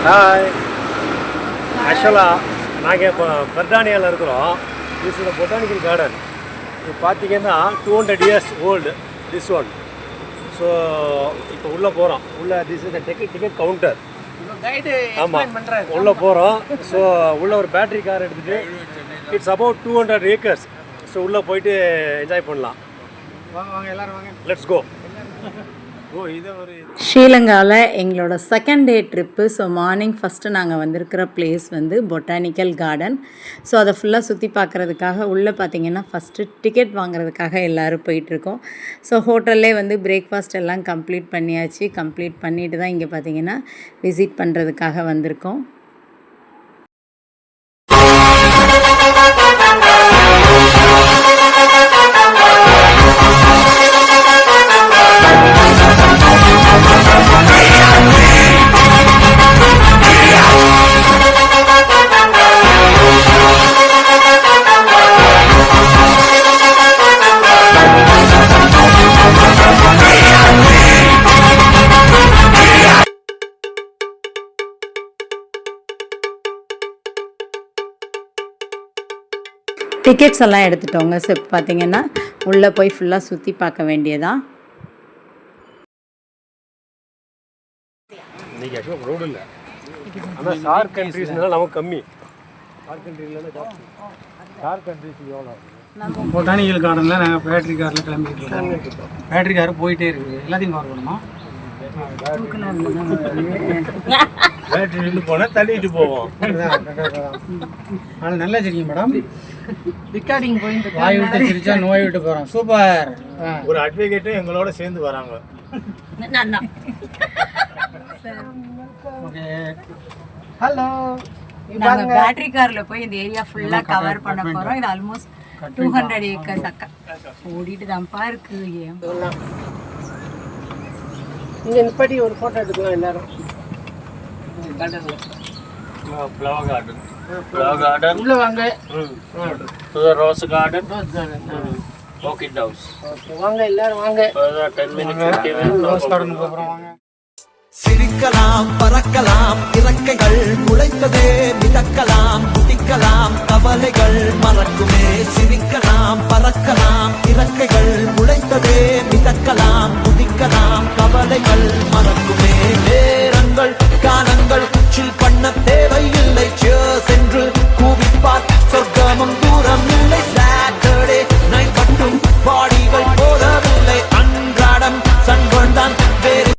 Hi. ஆக்சுவலாக நாங்கள் இப்போ பர்தானியாவில் இருக்கிறோம். This is botanical garden. இது பார்த்தீங்கன்னா 200 years old this one. So இப்போ உள்ளே போகிறோம். This is ticket counter. ஆமாம், உள்ளே போகிறோம். ஸோ உள்ள ஒரு பேட்ரி கார் எடுத்துகிட்டு இட்ஸ் அபவுட் 200 acres. ஸோ உள்ளே போயிட்டு என்ஜாய் பண்ணலாம். வாங்க எல்லோரும் வாங்க, லெட்ஸ் கோ. ஸ்ரீலங்காவில் எங்களோட second day trip. So morning first நாங்கள் வந்திருக்கிற பிளேஸ் வந்து பொட்டானிக்கல் கார்டன். ஸோ அதை ஃபுல்லாக சுற்றி பார்க்குறதுக்காக உள்ளே பார்த்திங்கன்னா ஃபஸ்ட்டு டிக்கெட் வாங்குறதுக்காக எல்லோரும் போயிட்டுருக்கோம். ஸோ ஹோட்டல்லே வந்து பிரேக்ஃபாஸ்ட் எல்லாம் கம்ப்ளீட் பண்ணியாச்சு. கம்ப்ளீட் பண்ணிவிட்டு தான் இங்கே பார்த்திங்கன்னா விசிட் பண்ணுறதுக்காக வந்திருக்கோம். டிக்கெட்ஸ் எல்லாம் எடுத்துட்டோங்க. ஸோ இப்போ பார்த்தீங்கன்னா உள்ளே போய் ஃபுல்லாக சுற்றி பார்க்க வேண்டியதான். இன்றைக்கி ஆக்சுவலாக ரோடு இல்லை, ஆனால் சார் கண்ட்ரீஸ்னால நமக்கு கம்மி. சார் கண்ட்ரியில் சார் கண்ட்ரீஸ் எவ்வளோ? பொட்டானிக்கல் கார்டனில் நாங்கள் பேட்ரி காரில் கிளம்பிட்டு இருக்கோம். பேட்ரி கார் போயிட்டே இருக்குது. எல்லாத்தையும் கவர் பண்ணணுமா? பேட்டரி நின்று போனால் தள்ளிட்டு போவோம். ஆனால் நல்லா சரிங்க மேடம். ரிகார்டிங் போயிட்டு வாய் விட்டு சிரிச்சா நோய் விட்டு போகிறோம். சூப்பர். ஒரு அட்வொகேட்டும் எங்களோட சேர்ந்து வராங்க. Okay, hello. நாங்கள் பேட்டரி காரில் போய் இந்த ஏரியா ஃபுல்லாக கவர் பண்ண போகிறோம். இது ஆல்மோஸ்ட் 200 acres அக்கா ஓடிட்டு தான்ப்பா இருக்குது. இங்கே நிப்பாட்டி ஒரு ஃபோட்டோ எடுக்கலாம் எல்லாரும். Flower garden. உள்ள வாங்க. Rose garden. Orchid house. Okay, வாங்க எல்லாரும் வாங்க. 10 minutes. ரோஸ் கார்டன் போகிறோம், வாங்க. சிரிக்கலாம், பறக்கலாம், இறக்கைகள் முளைத்ததே, மிதக்கலாம், குதிக்கலாம், கவலைகள் மறக்குமே. சிரிக்கலாம், பறக்கலாம், இறக்கைகள் முளைத்ததே, மிதக்கலாம், குதிக்கலாம், கவலைகள் மறக்குமே. நேரங்கள் காலங்கள் சில் பண்ண தேவையில்லை. சென்று கூவிப்பார், சொர்க்கமும் தூரம் இல்லை. சாட்டர்டே நைட் மட்டும் பாடிகள் போதவில்லை. அன்றாடம் சன்கொண்டான் வேறு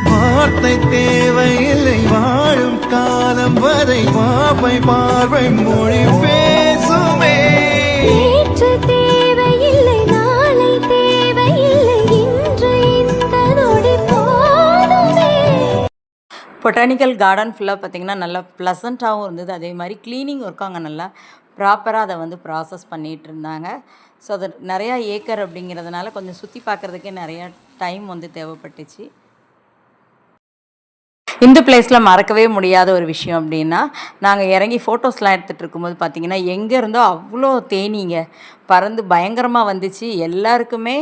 வார்த்தை தேவையில்லை. வாழும் காலம் வரை பாவை பார்வை மொழி பேசுமே. நேற்று தேவையில்லை, நாளை தேவையில்லை, இன்று இந்த நொடி போதுமே. பொட்டானிக்கல் கார்டன் ஃபுல்லாக பார்த்திங்கன்னா நல்லா ப்ளசண்ட்டாகவும் இருந்தது. அதே மாதிரி க்ளீனிங் ஒர்க்கும் அங்கே நல்லா ப்ராப்பராக அதை வந்து ப்ராசஸ் பண்ணிகிட்டு இருந்தாங்க. ஸோ அது நிறையா ஏக்கர் அப்படிங்கிறதுனால கொஞ்சம் சுற்றி பார்க்குறதுக்கே நிறையா டைம் வந்து தேவைப்பட்டுச்சு. இந்த பிளேஸில் மறக்கவே முடியாத ஒரு விஷயம் அப்படின்னா, நாங்கள் இறங்கி ஃபோட்டோஸ்லாம் எடுத்துகிட்டு இருக்கும்போது பார்த்திங்கன்னா எங்கே இருந்தோ அவ்வளோ தேனீங்க பறந்து பயங்கரமாக வந்துச்சு. எல்லாருக்குமே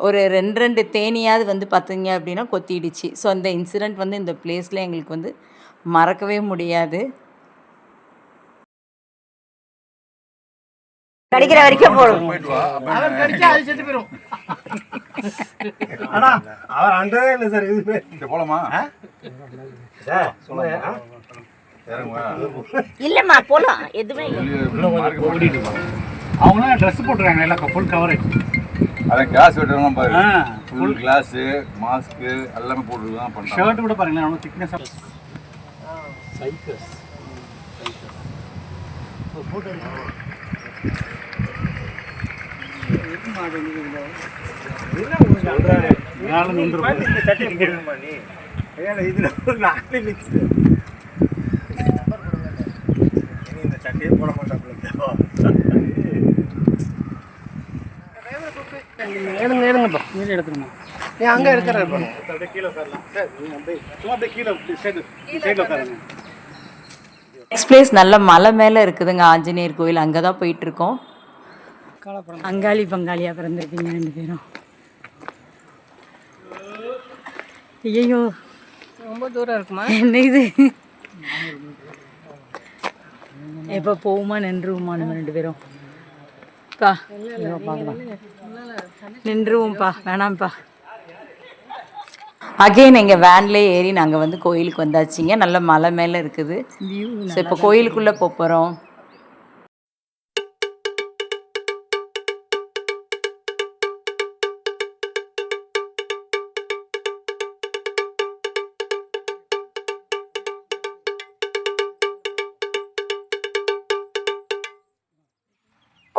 ஒரு 2 தேனியாவது வந்து பார்த்திங்க அப்படின்னா கொத்திடுச்சு. ஸோ அந்த இன்சிடெண்ட் வந்து இந்த பிளேஸில் எங்களுக்கு வந்து மறக்கவே முடியாது. கடிக்கிற வரைக்கும் போடும். அவர் கடிச்சா அது செத்து போயிடும். ஆனா அவர் அண்டவே இல்லை சார். இது போலாமா? இல்லம்மா போலாம், எதுவுமே அவங்களாம் ட்ரெஸ் போட்டுருக்காங்க எல்லாம் ஃபுல் கவரேஜ். அதான் கிளாஸ் வெட்டுறவங்க பாரு, ஃபுல் கிளாஸ் மாஸ்க் எல்லாமே போட்டுருக்காங்க. பண்ண ஷர்ட் கூட பாருங்களேன், அவங்க திக்னஸ். சைக்கஸ் போட்டோ இந்த சட்டையே போட மாட்டாங்க. எடுங்கப்பா, நீங்க எடுத்துருமா. ஏன் அங்கே இருக்கிறப்ப அப்படியே கீழே உட்காரலாம் சார். அப்படியே கீழே சைடில் உட்காருங்க. நெக்ஸ்ட் பிளேஸ் நல்ல மலை மேலே இருக்குதுங்க, ஆஞ்சநேயர் கோயில். அங்கே தான் போயிட்டுருக்கோம். அங்காளி பங்காளியாக பிறந்திருக்கீங்க 2 பேரும். ஐயோ ரொம்ப தூரம் இருக்குமா? என்ன இது? எப்போ போகுமா நின்றுவோமா நம்ம 2 பேரும்? பா பார்க்கலாம். நின்றுவோம்ப்பா, வேணாம்ப்பா. அகெயின் எங்கள் வேன்லேயே ஏறி நாங்கள் வந்து கோயிலுக்கு வந்தாச்சுங்க. நல்ல மலை மேலே இருக்குது. ஸோ இப்போ கோயிலுக்குள்ளே போகிறோம்.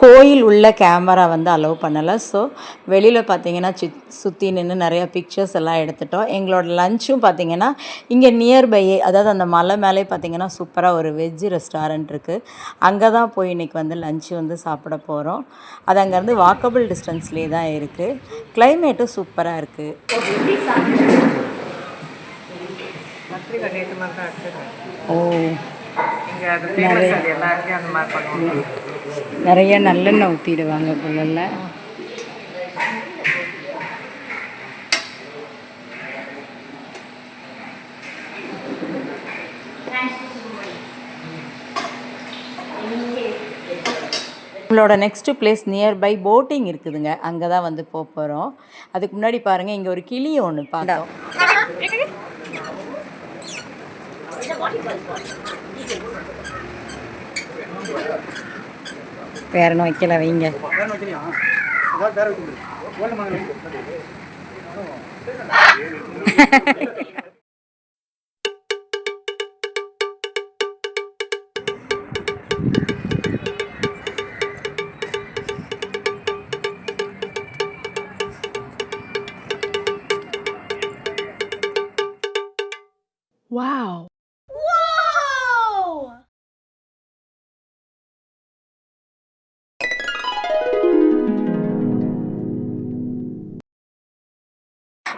கோயில் உள்ள கேமரா வந்து அலோவ் பண்ணலை. ஸோ வெளியில் பார்த்தீங்கன்னா சுற்றி நின்று நிறையா பிக்சர்ஸ் எல்லாம் எடுத்துட்டோம். எங்களோட லஞ்சும் பார்த்தீங்கன்னா இங்கே நியர்பையே, அதாவது அந்த மலை மேலே பார்த்தீங்கன்னா சூப்பராக ஒரு வெஜ் ரெஸ்டாரண்ட் இருக்குது. அங்கே தான் போய் இன்றைக்கி வந்து லஞ்சு வந்து சாப்பிட போகிறோம். அது அங்கேருந்து வாக்கபிள் டிஸ்டன்ஸ்லேயே தான் இருக்குது. கிளைமேட்டும் சூப்பராக இருக்குது. ஓ, நிறைய நல்லெண்ணெய் ஊற்றிடுவாங்க போல. நம்மளோட நெக்ஸ்ட்டு பிளேஸ் நியர்பை போட்டிங் இருக்குதுங்க. அங்கே தான் வந்து போகிறோம். அதுக்கு முன்னாடி பாருங்கள், இங்கே ஒரு கிளியை ஒன்று பார்த்தோம். வேற என்ன வைக்கல, வைங்க.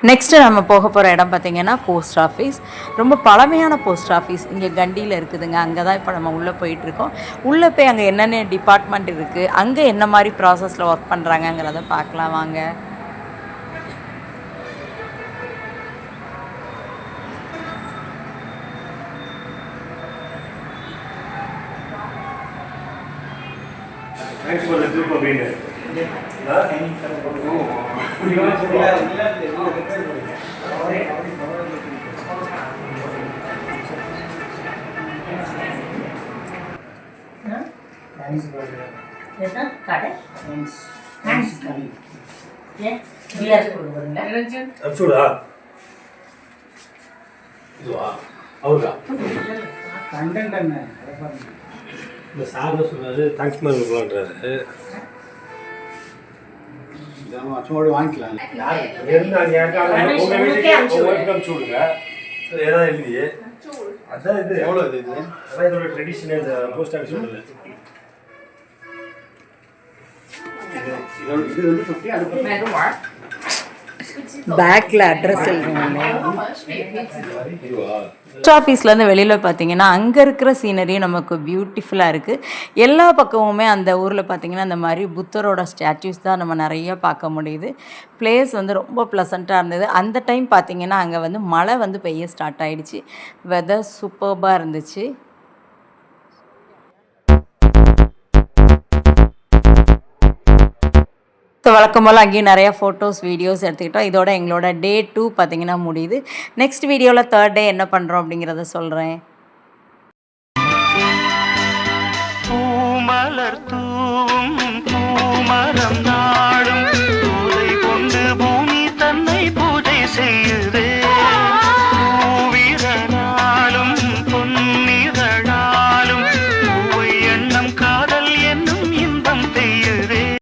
நெக்ஸ்ட்டு நம்ம போக போகிற இடம் பார்த்திங்கன்னா போஸ்ட் ஆஃபீஸ். ரொம்ப பழமையான போஸ்ட் ஆஃபீஸ் இங்கே கண்டியில் இருக்குதுங்க. அங்கே தான் இப்போ நம்ம உள்ளே போயிட்டுருக்கோம். உள்ளே போய் அங்கே என்னென்ன டிபார்ட்மெண்ட் இருக்குது, அங்கே என்ன மாதிரி ப்ராசஸில் ஒர்க் பண்ணுறாங்கங்கிறத பார்க்கலாம் வாங்க. Thanks for the trip, Abhinay. Content என்ன இந்த சார் சொல்கிறாரு, தேங்க்ஸ் மேம் இருக்கலான்றாரு. சும்மா வாங்கிக்கலாம். சொல்லுங்க ஏதாவது எழுதி அதான் இது எவ்வளோ இது அதான் இதோட ட்ரெடிஷனல் இந்த போஸ்ட் ஆஃபீஸ் சொல்லுது. இது வந்து 50. அதுக்கு பேக்கில் அட்ரஸ் எழுதுவாங்க. போஸ்ட் ஆஃபீஸ்லேருந்து வெளியில் பார்த்தீங்கன்னா அங்கே இருக்கிற சீனரி நமக்கு பியூட்டிஃபுல்லாக இருக்குது. எல்லா பக்கமுமே அந்த ஊரில் பார்த்திங்கன்னா இந்த மாதிரி புத்தரோட ஸ்டாச்சூஸ் தான் நம்ம நிறைய பார்க்க முடியுது. பிளேஸ் வந்து ரொம்ப ப்ளசண்ட்டாக இருந்தது. அந்த டைம் பார்த்திங்கன்னா அங்கே வந்து மழை வந்து பெய்ய ஸ்டார்ட் ஆகிடுச்சு. வெதர் சூப்பர்பாக இருந்துச்சு. ஸோ வழக்கம் போல் அங்கேயும் நிறையா ஃபோட்டோஸ் வீடியோஸ் எடுத்துக்கிட்டோம். இதோட எங்களோட டே 2 பார்த்திங்கன்னா முடியுது. நெக்ஸ்ட் வீடியோவில் 3rd டே என்ன பண்ணுறோம் அப்படிங்கிறத சொல்கிறேன்.